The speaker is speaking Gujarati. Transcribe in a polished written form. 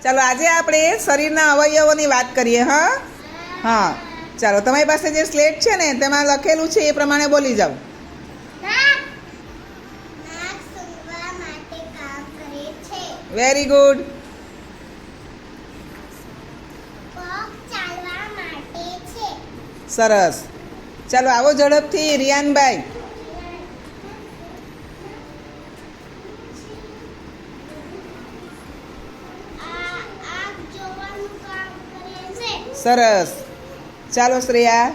ચાલો આજે આપણે શરીરના અવયવોની વાત કરીએ. હા હા ચાલો, તમારી પાસે જે સ્લેટ છે ને તેમાં લખેલું છે એ પ્રમાણે બોલી જાઓ. નાક સૂંઘવા માટે કામ કરે છે. Very good. પગ ચાલવા માટે છે. સરસ. ચાલો આવો ઝડપથી રિયાનભાઈ. આંખ જોવાનું કામ કરે છે. સરસ. ચાલો શ્રેયા.